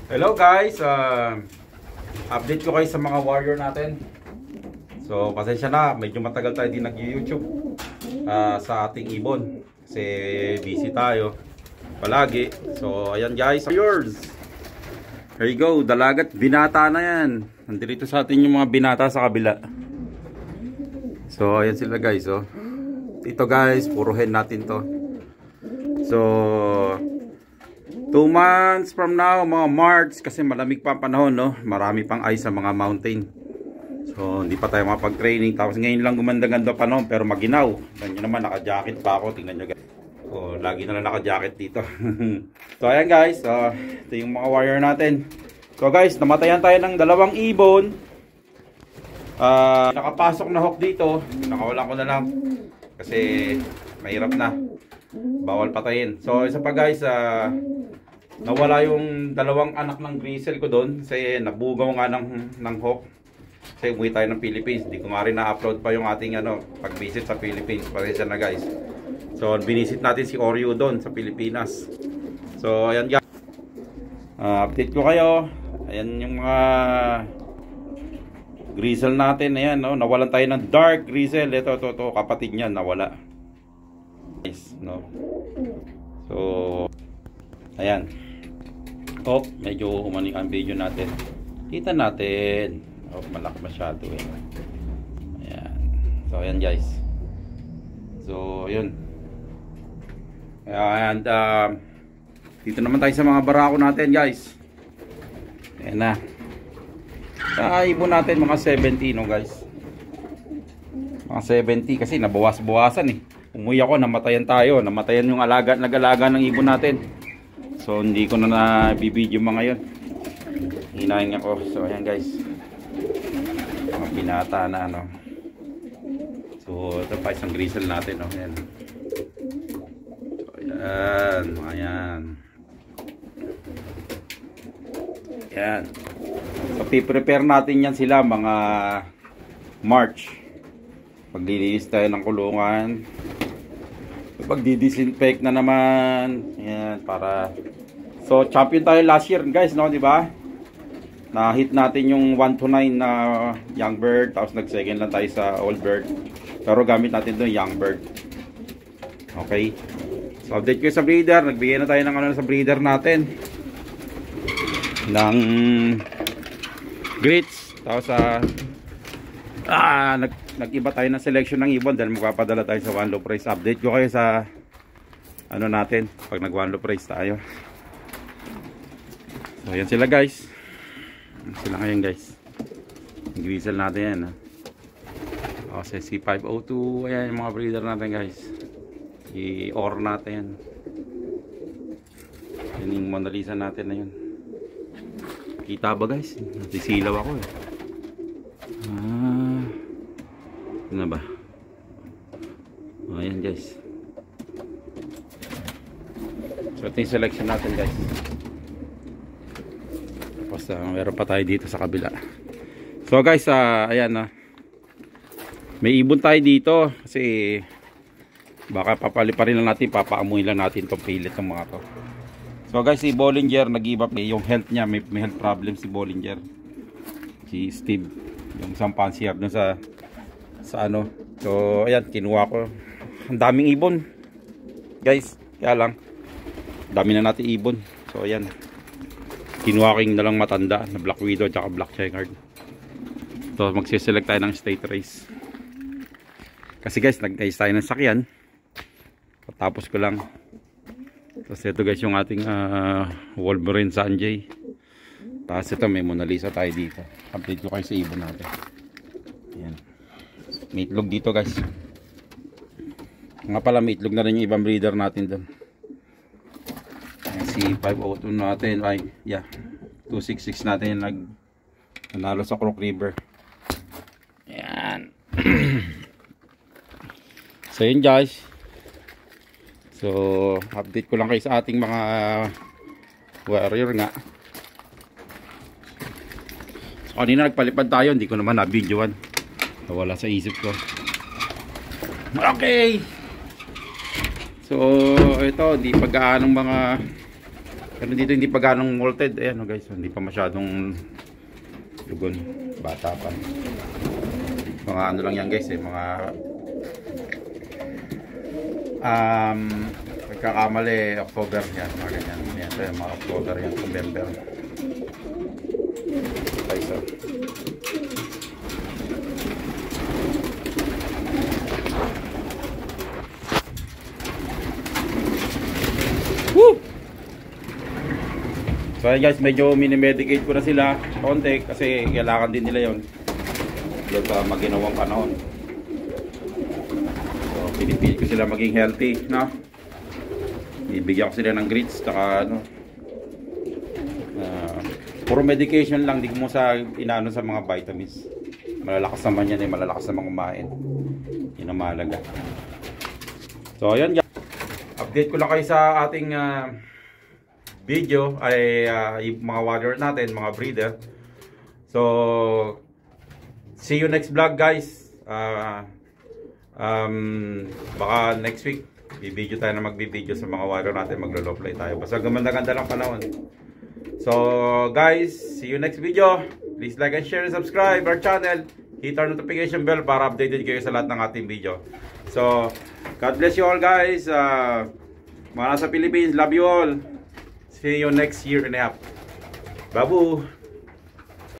Hello guys, update ko kayo sa mga warrior natin. So pasensya na, medyo matagal tayo din nag-YouTube sa ating ibon kasi busy tayo palagi. So ayan guys, yours. Here you go, dalagat binata na yan. Nandito sa atin yung mga binata sa kabila. So ayan sila guys, oh. Ito guys, puro hen natin to. So 2 months from now, mga March, kasi malamig pa ang panahon, no? Marami pang ice sa mga mountain. So, hindi pa tayo makapag-training. Tapos ngayon lang gumanda-ganda panahon, pero maginaw. Ganyan naman, naka-jacket pa ako. Tingnan nyo guys. So, lagi na lang naka-jacket dito. So, ayan guys. Ito yung mga warrior natin. So guys, namatayan tayo ng 2 ibon. Nakapasok na hawk dito. Nakawalan ko na lang. Kasi mahirap na. Bawal patayin. So, isa pa guys, nawala yung 2 anak ng grizzle ko doon kasi nabugaw nga ng hawk. Kasi umuwi tayo ng Philippines. Hindi ko nga rin na-upload pa yung ating pag-visit sa Philippines. Pasensya na guys. So binisit natin si Oreo doon sa Pilipinas. So ayan guys. Update ko kayo. Ayan yung mga grizzle natin. Ayan, no? Nawalan tayo ng dark grizzle. Ito kapatid niya nawala. Nice, no? So ayan. Oh, medyo umanik ang video natin. Kita natin. Oh, malaki masyado eh. Ayan. So, ayan guys. So, yun. And, dito naman tayo sa mga barako natin guys. Ayan na. Ibon natin mga 70, no guys. Mga 70 kasi nabawas-bawasan eh. Umuwi ako, namatayan tayo. Namatayan yung nag-alaga ng ibon natin. So hindi ko na nabibidyo mga yun. Hinahin ako. So ayan guys. Mga binata na ano. So ito pa isang grizzle natin. Oh. Ayan. So ayan. Ayan. Ayan. So piprepare natin yan sila mga March. Paglilinis tayo ng kulungan. Pagdi-disinfect na naman. Ayan, para so champion tayo last year guys, no, di ba? Na-hit natin yung 1-9 na young bird, tapos nag-second lang tayo sa old bird. Pero gamit natin doon young bird. Okay. So update ko sa breeder, nagbigay na tayo ng sa breeder natin. Ng grits, tapos nag-iba tayo ng selection ng ibon dahil magpapadala tayo sa one low price. Update ko kayo sa natin pag nag one low price tayo. So yan sila guys. Sila ngayon guys. Yung grizzle natin yan. C502. Ayan yung mga breeder natin guys. I-or natin yan. Yan yung Mona Lisa natin na yun. Kita ba guys? Nasisilaw ako eh. Ano ba? Ayan guys. So ito yung selection natin guys. Tapos meron pa tayo dito sa kabila. So guys, ayan may ibon tayo dito kasi baka papaliparin lang natin, papaamuin lang natin itong pilit ng mga to. So guys, si Bollinger nag-give up yung health niya, may health problem si Bollinger. Si Steve, yung isang fancier dun sa ano. So ayan, kinuha ko. Ang daming ibon guys, kaya lang dami na natin ibon. So ayan, kinuha ko yung nalang matanda na black widow at black checkered. So magsiselect tayo ng state race kasi guys, nag-ayos tayo ng sakyan. Tapos ko lang. Tapos ito guys yung ating Wolverine Sanjay. Tapos ito may Mona Lisa tayo dito. Update ko kayo sa ibon natin. Ayan. May itlog dito guys. Nga pala may itlog na rin yung ibang breeder natin doon. Si 502 natin. Ay, yeah. 266 natin yung nanalo sa Crook River. Ayan. So yun guys. So update ko lang kayo sa ating mga warrior nga. So kanina nagpalipad tayo. Hindi ko naman na-videoan. Wala sa isip ko. Okay. So ito, di pagkaanong mga Pero dito hindi pa ganong molted. Ayan guys, hindi pa masyadong lugon. Bata pa. Mga ano lang yan guys mga nagkakamali October yan, mga ganyan. Yan, so, mga October yan, November. Okay, so. Woo! So guys, medyo minimedicate ko na sila konti kasi kailangan din nila yon doon sa maginawang panahon. So pinipilit ko sila maging healthy, no? Bibigyan ko sila ng grits taka ano, puro medication lang, di mo sa inaano sa mga vitamins. Malalakas naman yan malalakas naman kumain. Yun ang mahalaga. So ayan guys, update ko lang kayo sa ating video ay yung mga warrior natin, mga breeder. So see you next vlog guys. Baka next week bibideo tayo na magbibideo sa mga warrior natin, maglo-low play tayo. Basta gumanda-ganda lang panahon. So guys, see you next video. Please like and share and subscribe our channel. Hit our notification bell para updated kayo sa lahat ng ating video. So God bless you all guys. Mga nasa Philippines, love you all. See you next year and a half. Babu!